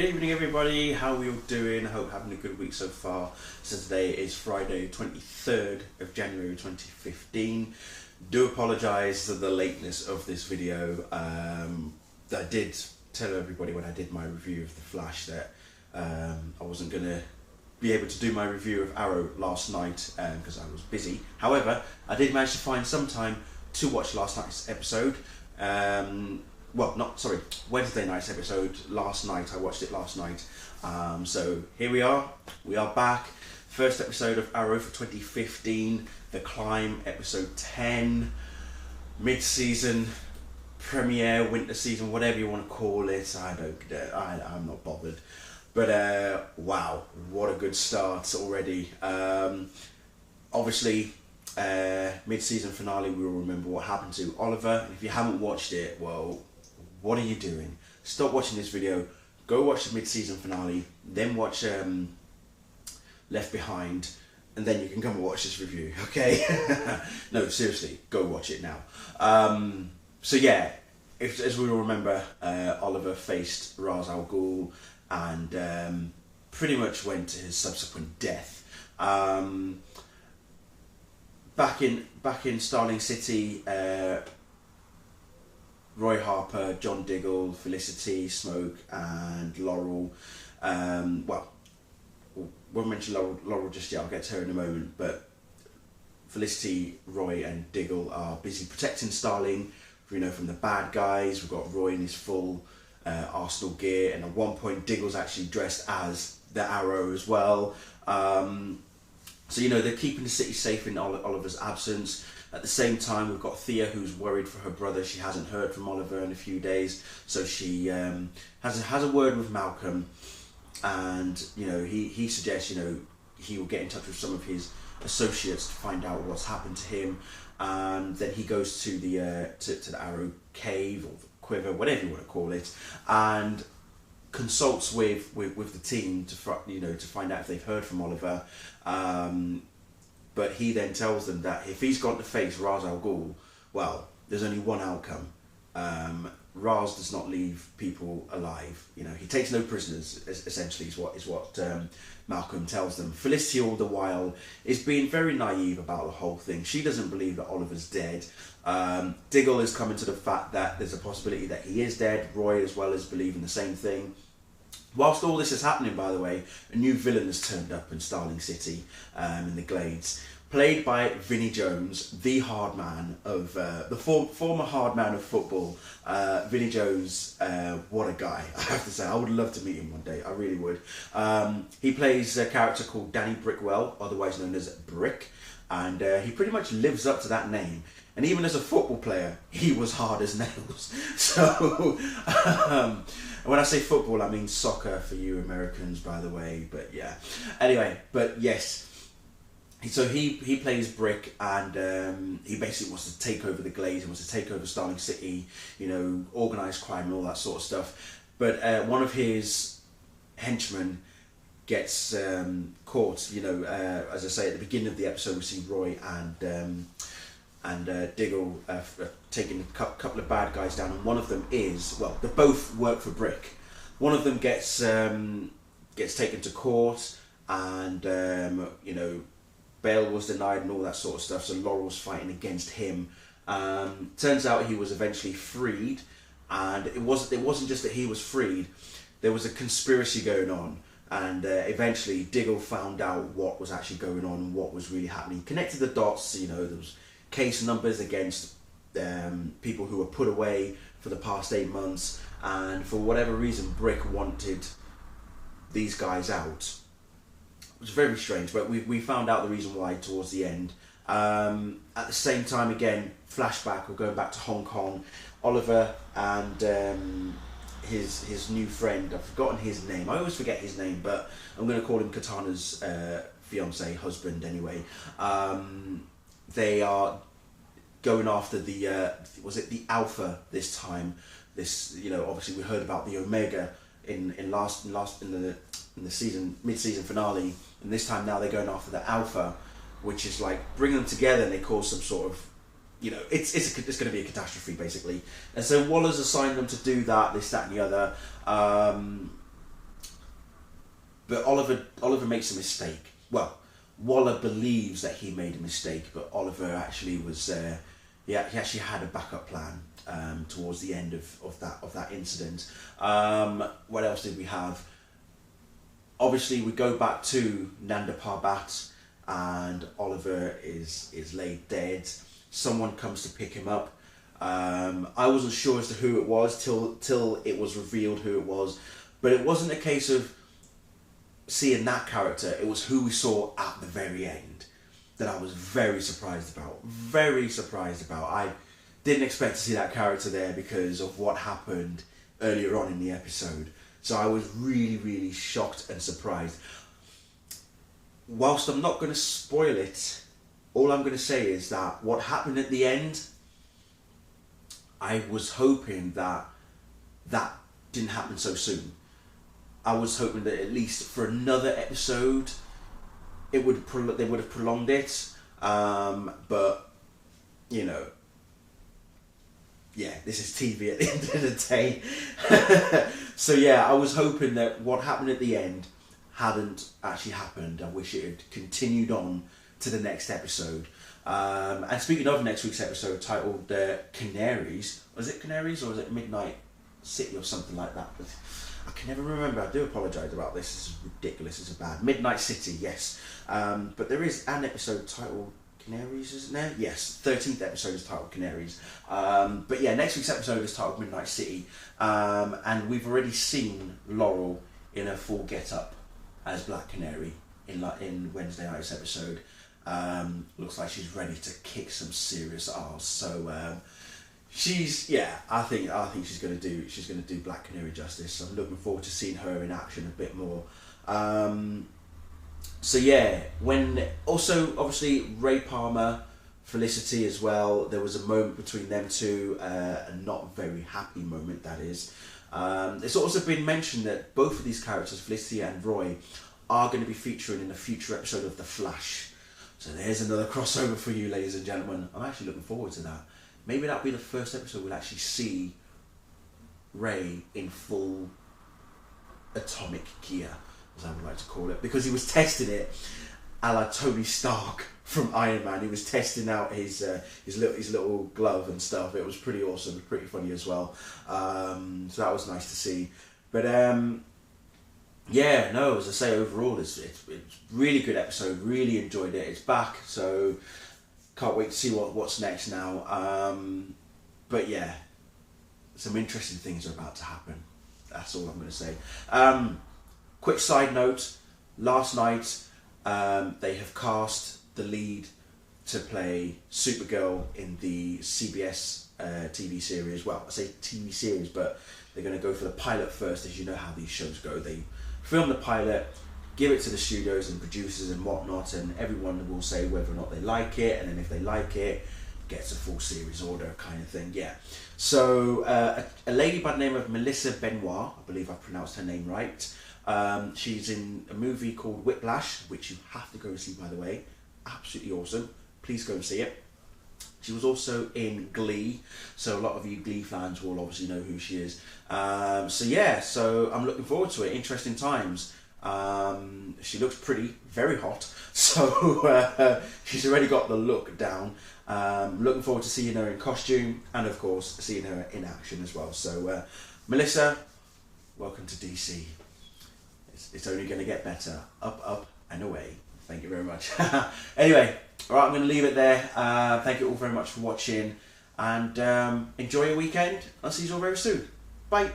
Good evening everybody, how are we all doing? I hope having a good week so far. So today is Friday 23rd of January 2015. Do apologise for the lateness of this video. I did tell everybody when I did my review of The Flash that I wasn't going to be able to do my review of Arrow last night because I was busy. However, I did manage to find some time to watch last night's episode. Wednesday night's episode last night. I watched it last night. So here we are back. First episode of Arrow for 2015, The Climb, episode 10, mid-season, premiere, winter season, whatever you want to call it. I'm not bothered. But wow, what a good start already. Obviously, mid-season finale, we will remember what happened to Oliver. If you haven't watched it, well, what are you doing? Stop watching this video, go watch the mid-season finale, then watch Left Behind, and then you can come and watch this review, okay? No, seriously, go watch it now. So yeah, as we all remember, Oliver faced Ra's al Ghul and pretty much went to his subsequent death. Back in Starling City, Roy Harper, John Diggle, Felicity, Smoke, and Laurel. Won't mention Laurel just yet. I'll get to her in a moment. But Felicity, Roy, and Diggle are busy protecting Starling, from the bad guys. We've got Roy in his full Arsenal gear, and at one point Diggle's actually dressed as the Arrow as well. So they're keeping the city safe in Oliver's absence. At the same time, we've got Thea, who's worried for her brother. She hasn't heard from Oliver in a few days, so she has a word with Malcolm, and he suggests he will get in touch with some of his associates to find out what's happened to him. And then he goes to the to the Arrow Cave or the Quiver, whatever you want to call it, and consults with the team to find out if they've heard from Oliver. But he then tells them that if he's got to face Ra's al Ghul, well, there's only one outcome. Ra's does not leave people alive. He takes no prisoners. Essentially, is what Malcolm tells them. Felicity, all the while, is being very naive about the whole thing. She doesn't believe that Oliver's dead. Diggle is coming to the fact that there's a possibility that he is dead. Roy, as well, is believing the same thing. Whilst all this is happening, by the way, a new villain has turned up in Starling City, in the Glades, played by Vinnie Jones, the hard man of the former hard man of football. Vinnie Jones, what a guy! I have to say, I would love to meet him one day. I really would. He plays a character called Danny Brickwell, otherwise known as Brick, and he pretty much lives up to that name. And even as a football player, he was hard as nails. So. When I say football, I mean soccer for you Americans, by the way. But yeah, anyway. But yes, so he plays Brick, and he basically wants to take over the Glades. He wants to take over Starling City. Organised crime and all that sort of stuff. But one of his henchmen gets caught. As I say at the beginning of the episode, we see Roy and Diggle taking a couple of bad guys down, and one of them they both work for Brick. One of them gets taken to court, and bail was denied and all that sort of stuff, so Laurel's fighting against him. Turns out he was eventually freed, and it wasn't just that he was freed, there was a conspiracy going on. And eventually Diggle found out what was actually going on and what was really happening. Connected the dots, there was case numbers against people who were put away for the past 8 months, and for whatever reason Brick wanted these guys out. It was very strange, but we found out the reason why towards the end. At the same time, again, flashback, we're going back to Hong Kong. Oliver and his new friend, I've forgotten his name, I always forget his name, but I'm going to call him Katana's fiance, husband anyway. They are going after the Alpha this time. This obviously we heard about the Omega in the season mid-season finale, and this time now they're going after the Alpha, which is like bring them together and they cause some sort of it's going to be a catastrophe basically. And so Waller's assigned them to do that, this, that, and the other. But Oliver makes a mistake. Well, Waller believes that he made a mistake, but Oliver actually was he actually had a backup plan towards the end of that incident. What else did we have? Obviously, we go back to Nanda Parbat, and Oliver is laid dead. Someone comes to pick him up. I wasn't sure as to who it was till it was revealed who it was, but it wasn't a case of seeing that character. It was who we saw at the very end that I was very surprised about. Very surprised about. I didn't expect to see that character there because of what happened earlier on in the episode. So I was really, really shocked and surprised. Whilst I'm not going to spoil it, all I'm going to say is that what happened at the end, I was hoping that that didn't happen so soon. I was hoping that at least for another episode, they would have prolonged it. But, you know, yeah, this is TV at the end of the day. So yeah, I was hoping that what happened at the end hadn't actually happened. I wish it had continued on to the next episode. And speaking of next week's episode, titled Canaries, was it Canaries or was it Midnight City or something like that? I can never remember. I do apologise about this. This is ridiculous. This is bad. Midnight City, yes. But there is an episode titled Canaries, isn't there? Yes, 13th episode is titled Canaries. But yeah, next week's episode is titled Midnight City. And we've already seen Laurel in her full get-up as Black Canary in Wednesday night's episode. Looks like she's ready to kick some serious arse. So I think she's gonna do Black Canary justice. I'm looking forward to seeing her in action a bit more. So yeah, when also obviously Ray Palmer, Felicity as well, there was a moment between them two, a not very happy moment that is. It's also been mentioned that both of these characters, Felicity and Roy, are going to be featuring in a future episode of The Flash. So there's another crossover for you, ladies and gentlemen. I'm actually looking forward to that. Maybe that'll be the first episode we'll actually see Ray in full atomic gear, as I would like to call it, because he was testing it a la Tony Stark from Iron Man. He was testing out his little glove and stuff. It was pretty awesome, pretty funny as well. So that was nice to see. But yeah, no, as I say, overall it's really good episode. Really enjoyed it. It's back, so can't wait to see what's next now. But yeah, some interesting things are about to happen. That's all I'm going to say. Quick side note, last night they have cast the lead to play Supergirl in the CBS TV series. Well, I say TV series, but they're going to go for the pilot first. As you know how these shows go, they film the pilot, give it to the studios and producers and whatnot, and everyone will say whether or not they like it, and then if they like it, gets a full series order kind of thing. Yeah. So a lady by the name of Melissa Benoit, I believe I pronounced her name right. She's in a movie called Whiplash, which you have to go and see, by the way. Absolutely awesome. Please go and see it. She was also in Glee, so a lot of you Glee fans will obviously know who she is. So yeah, so I'm looking forward to it. Interesting times. She looks pretty, very hot, so she's already got the look down. Looking forward to seeing her in costume and of course seeing her in action as well. So Melissa, welcome to DC. It's only going to get better. Up, up and away. Thank you very much. Anyway, alright, I'm going to leave it there. Thank you all very much for watching, and enjoy your weekend. I'll see you all very soon. Bye.